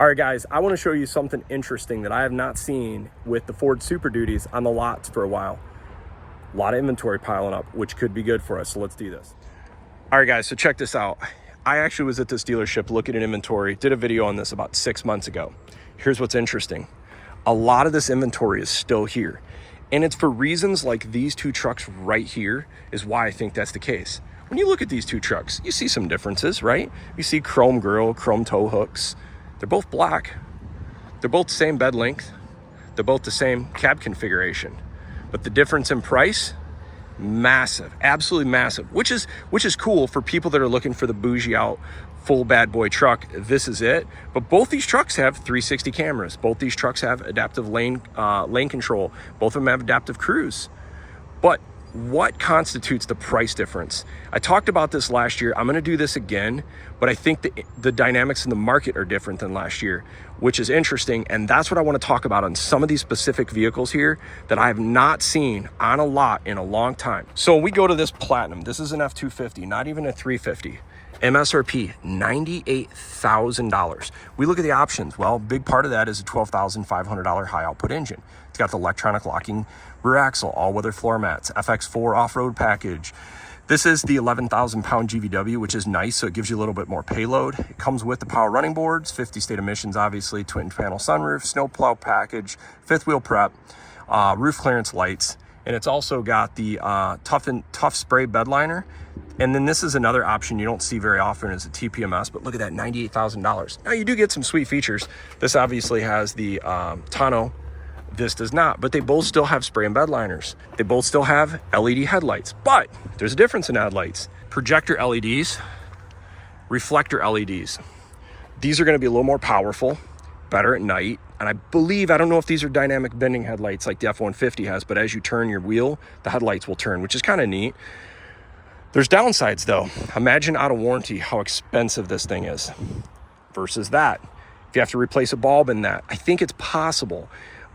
All right, guys, I want to show you something interesting that I have not seen with the Ford Super Duties on the lots for a while. A lot of inventory piling up, which could be good for us. So let's do this. All right, guys, so check this out. I actually was at this dealership looking at inventory, did a video on this about 6 months ago. Here's what's interesting. A lot of this inventory is still here. And it's for reasons like these two trucks right here is why I think that's the case. When you look at these two trucks, you see some differences, right? You see chrome grille, chrome tow hooks. They're both black. They're both the same bed length. They're both the same cab configuration. But the difference in price, massive, absolutely massive, which is cool for people that are looking for the bougie out full bad boy truck. This is it. But both these trucks have 360 cameras. Both these trucks have adaptive lane control. Both of them have adaptive cruise. But what constitutes the price difference? I talked about this last year. I'm going to do this again, but I think the dynamics in the market are different than last year, which is interesting. And that's what I want to talk about on some of these specific vehicles here that I have not seen on a lot in a long time. So we go to this Platinum. This is an F-250, not even a 350. MSRP, $98,000. We look at the options. Well, big part of that is a $12,500 high output engine. It's got the electronic locking rear axle, all-weather floor mats, FX4 off-road package. This is the 11,000 pound GVW, which is nice, so it gives you a little bit more payload. It comes with the power running boards, 50 state emissions, obviously, twin panel sunroof, snow plow package, fifth wheel prep, roof clearance lights, and it's also got the tough spray bed liner. And then this is another option you don't see very often is a TPMS, but look at that, $98,000. Now you do get some sweet features. This obviously has the tonneau. This does not, but they both still have spray and bed liners. They both still have LED headlights, but there's a difference in headlights. Projector LEDs, reflector LEDs. These are gonna be a little more powerful, better at night. And I don't know if these are dynamic bending headlights like the F-150 has, but as you turn your wheel, the headlights will turn, which is kind of neat. There's downsides though. Imagine out of warranty how expensive this thing is versus that. If you have to replace a bulb in that, I think it's possible,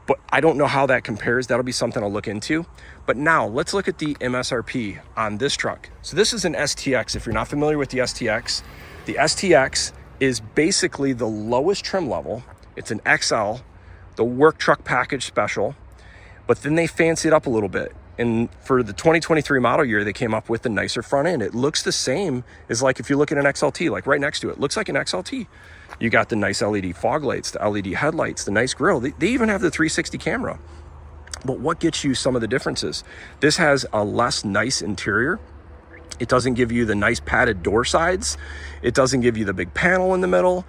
but I don't know how that compares. That'll be something I'll look into. But now let's look at the MSRP on this truck. So this is an STX. If you're not familiar with the STX is basically the lowest trim level. It's an XL, the work truck package special, but then they fancy it up a little bit. And for the 2023 model year, they came up with the nicer front end. It looks the same as like if you look at an XLT, like right next to it, looks like an XLT. You got the nice LED fog lights, the LED headlights, the nice grille. They even have the 360 camera. But what gets you some of the differences? This has a less nice interior. It doesn't give you the nice padded door sides. It doesn't give you the big panel in the middle.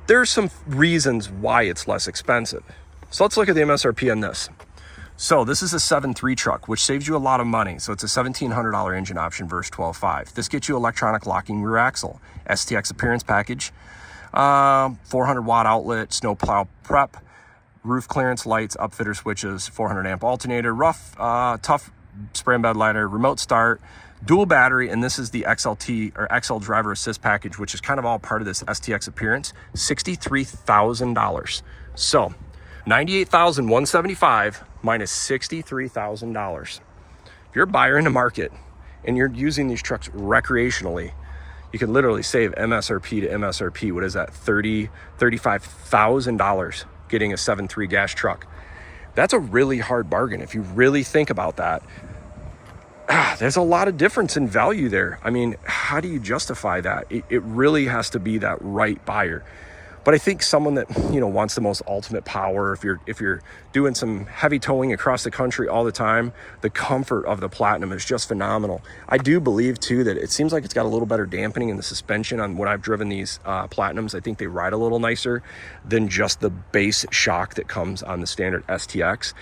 There's some reasons why it's less expensive. So let's look at the MSRP on this. So this is a 7.3 truck, which saves you a lot of money. So it's a $1,700 engine option versus $12,500. This gets you electronic locking rear axle, STX appearance package, 400 watt outlet, snow plow prep, roof clearance lights, upfitter switches, 400 amp alternator, tough spray and bed liner, remote start, dual battery, and this is the XLT or XL driver assist package, which is kind of all part of this STX appearance, $63,000. So $98,175 minus $63,000. If you're a buyer in the market and you're using these trucks recreationally, you can literally save MSRP to MSRP. What is that? $35,000 getting a 7.3 gas truck. That's a really hard bargain. If you really think about that, there's a lot of difference in value there. I mean, how do you justify that? It really has to be that right buyer. But I think someone that, wants the most ultimate power, if you're doing some heavy towing across the country all the time, the comfort of the Platinum is just phenomenal. I do believe too that it seems like it's got a little better dampening in the suspension on when I've driven these Platinums. I think they ride a little nicer than just the base shock that comes on the standard STX.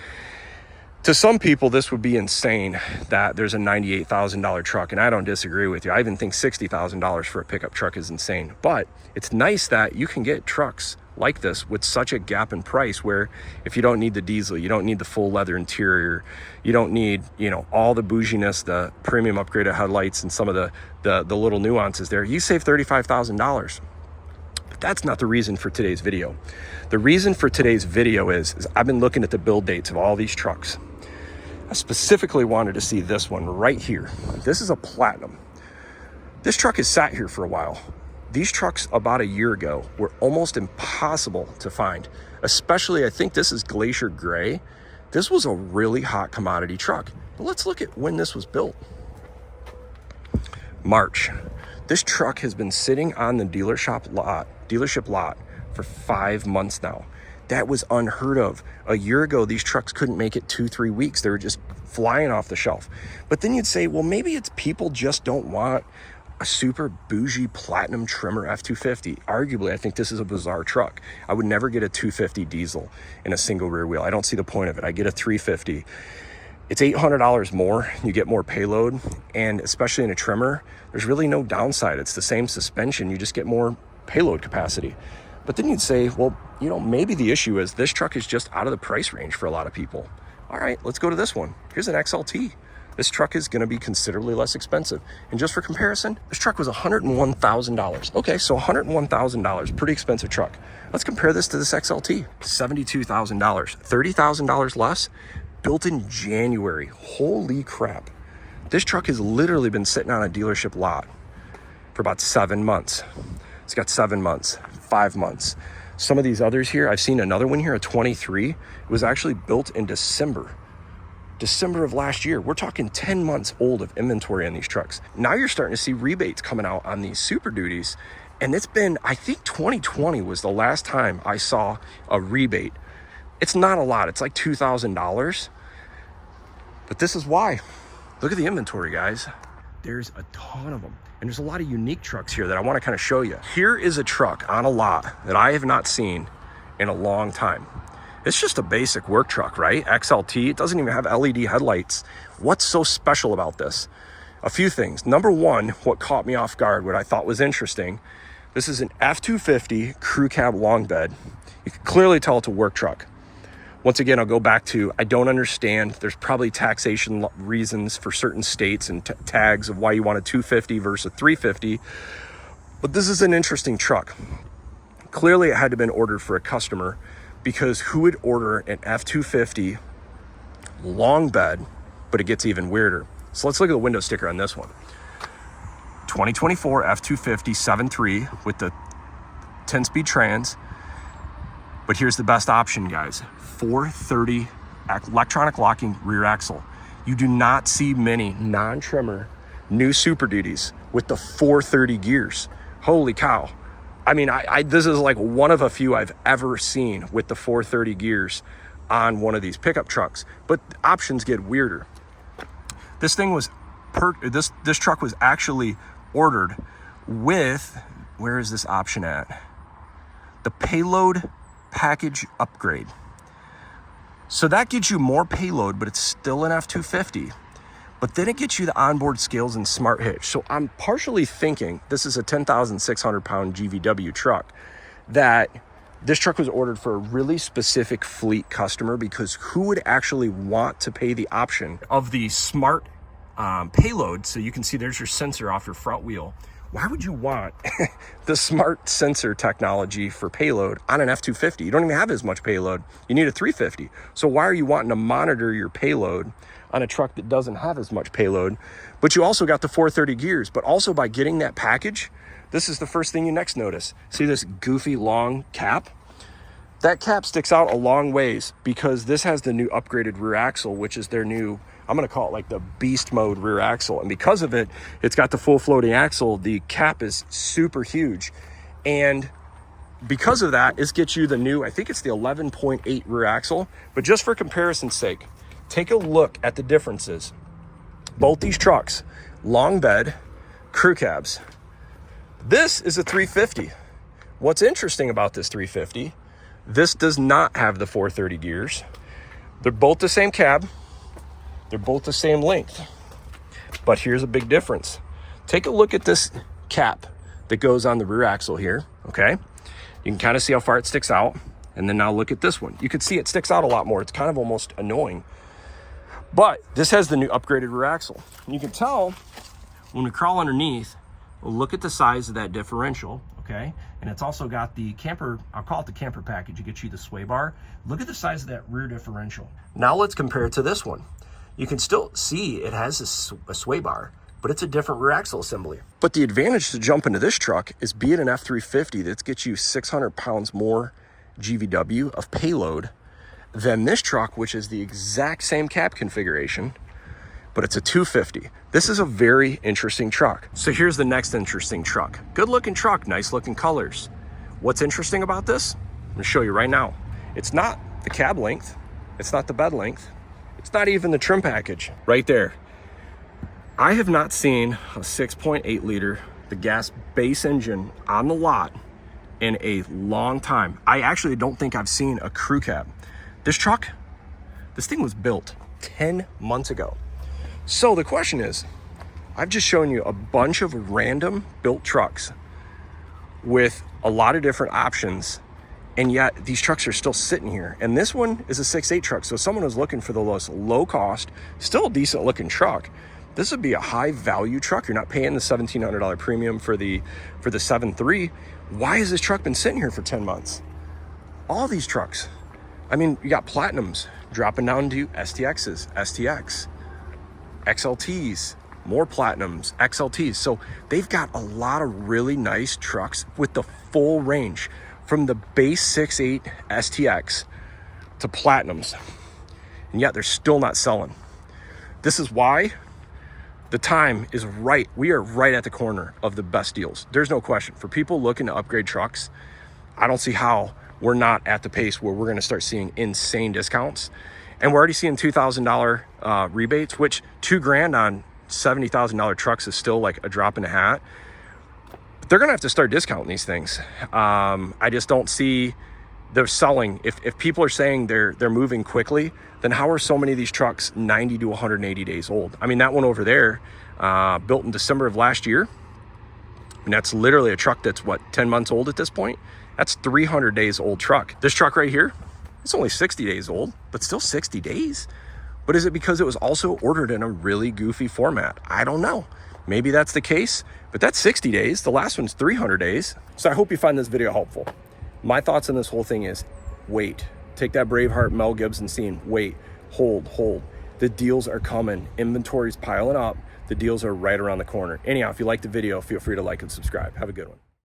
To some people, this would be insane that there's a $98,000 truck, and I don't disagree with you. I even think $60,000 for a pickup truck is insane. But it's nice that you can get trucks like this with such a gap in price where if you don't need the diesel, you don't need the full leather interior, you don't need, all the bouginess, the premium upgraded headlights and some of the little nuances there, you save $35,000. But that's not the reason for today's video. The reason for today's video is I've been looking at the build dates of all these trucks. I specifically wanted to see this one right here. This is a Platinum. This truck has sat here for a while. These trucks about a year ago were almost impossible to find, especially I think this is Glacier Gray. This was a really hot commodity truck. But let's look at when this was built. March. This truck has been sitting on the dealership lot for 5 months now. That was unheard of. A year ago, these trucks couldn't make it 2-3 weeks. They were just flying off the shelf. But then you'd say, well, maybe it's people just don't want a super bougie platinum trimmer F-250. Arguably, I think this is a bizarre truck. I would never get a 250 diesel in a single rear wheel. I don't see the point of it. I get a 350. It's $800 more. You get more payload, and especially in a trimmer, there's really no downside. It's the same suspension. You just get more payload capacity. But then you'd say, well, you know, maybe the issue is this truck is just out of the price range for a lot of people. All right, let's go to this one. Here's an XLT. This truck is going to be considerably less expensive. And just for comparison, this truck was $101,000. Okay, so $101,000, pretty expensive truck. Let's compare this to this XLT, $72,000, $30,000 less, built in January. Holy crap. This truck has literally been sitting on a dealership lot for about 7 months. It's got 7 months, 5 months. Some of these others here, I've seen another one here, a 23. It was actually built in December of last year. We're talking 10 months old of inventory on these trucks. Now you're starting to see rebates coming out on these Super Duties. And it's been, I think 2020 was the last time I saw a rebate. It's not a lot, it's like $2,000. But this is why. Look at the inventory, guys. There's a ton of them. And there's a lot of unique trucks here that I want to kind of show you. Here is a truck on a lot that I have not seen in a long time. It's just a basic work truck, right? XLT, it doesn't even have LED headlights. What's so special about this? A few things. Number one, what caught me off guard, what I thought was interesting, this is an F-250 crew cab long bed. You can clearly tell it's a work truck. Once again, I'll go back to, I don't understand. There's probably taxation reasons for certain states and tags of why you want a 250 versus a 350. But this is an interesting truck. Clearly, it had to have been ordered for a customer, because who would order an F-250 long bed? But it gets even weirder. So let's look at the window sticker on this one. 2024 F-250 7.3 with the 10-speed trans. But here's the best option, guys. 430 electronic locking rear axle. You do not see many non-trimmer new Super Duties with the 430 gears. Holy cow. I mean, this is like one of a few I've ever seen with the 430 gears on one of these pickup trucks. But options get weirder. This thing was, this truck was actually ordered with, where is this option at? The payload package upgrade. So that gives you more payload, but it's still an F-250. But then it gets you the onboard scales and smart hitch. So I'm partially thinking this is a 10,600 pound GVW truck, that this truck was ordered for a really specific fleet customer, because who would actually want to pay the option of the smart payload? So you can see there's your sensor off your front wheel. Why would you want the smart sensor technology for payload on an F-250? You don't even have as much payload. You need a 350. So why are you wanting to monitor your payload on a truck that doesn't have as much payload? But you also got the 430 gears. But also by getting that package, this is the first thing you next notice. See this goofy long cap? That cap sticks out a long ways because this has the new upgraded rear axle, which is their new, I'm going to call it like the beast mode rear axle. And because of it, it's got the full floating axle. The cap is super huge. And because of that, it gets you the new, I think it's the 11.8 rear axle. But just for comparison's sake, take a look at the differences. Both these trucks, long bed, crew cabs. This is a 350. What's interesting about this 350, this does not have the 430 gears. They're both the same cab. They're both the same length. But here's a big difference. Take a look at this cap that goes on the rear axle here, okay? You can kind of see how far it sticks out. And then now look at this one. You can see it sticks out a lot more. It's kind of almost annoying. But this has the new upgraded rear axle. And you can tell when we crawl underneath, look at the size of that differential, okay? And it's also got the camper, I'll call it the camper package. It gets you the sway bar. Look at the size of that rear differential. Now let's compare it to this one. You can still see it has a sway bar, but it's a different rear axle assembly. But the advantage to jump into this truck is, be it an F-350 that gets you 600 pounds more GVW of payload than this truck, which is the exact same cab configuration, but it's a 250. This is a very interesting truck. So here's the next interesting truck. Good looking truck, nice looking colors. What's interesting about this? I'm gonna show you right now. It's not the cab length, it's not the bed length, it's not even the trim package. Right there. I have not seen a 6.8 liter, the gas base engine on the lot in a long time. I actually don't think I've seen a crew cab. This truck, this thing was built 10 months ago. So the question is, I've just shown you a bunch of random built trucks with a lot of different options, and yet these trucks are still sitting here. And this one is a 6.8 truck. So someone who's looking for the low cost, still a decent looking truck, this would be a high value truck. You're not paying the $1,700 premium for the 7.3. Why has this truck been sitting here for 10 months? All these trucks. I mean, you got Platinums dropping down to STXs, STX, XLTs, more Platinums, XLTs. So they've got a lot of really nice trucks with the full range, from the base 6.8 STX to Platinums. And yet they're still not selling. This is why the time is right. We are right at the corner of the best deals. There's no question. For people looking to upgrade trucks, I don't see how we're not at the pace where we're going to start seeing insane discounts. And we're already seeing $2,000 rebates, which $2,000 on $70,000 trucks is still like a drop in the hat. But they're going to have to start discounting these things. I just don't see they're selling. If people are saying they're moving quickly, then how are so many of these trucks 90 to 180 days old? I mean, that one over there, built in December of last year, and that's literally a truck that's what, 10 months old at this point? That's 300 days old truck. This truck right here, it's only 60 days old, but still 60 days. But is it because it was also ordered in a really goofy format? I don't know. Maybe that's the case, but that's 60 days. The last one's 300 days. So I hope you find this video helpful. My thoughts on this whole thing is, wait. Take that Braveheart Mel Gibson scene. Wait, hold. The deals are coming. Inventory's piling up. The deals are right around the corner. Anyhow, if you liked the video, feel free to like and subscribe. Have a good one.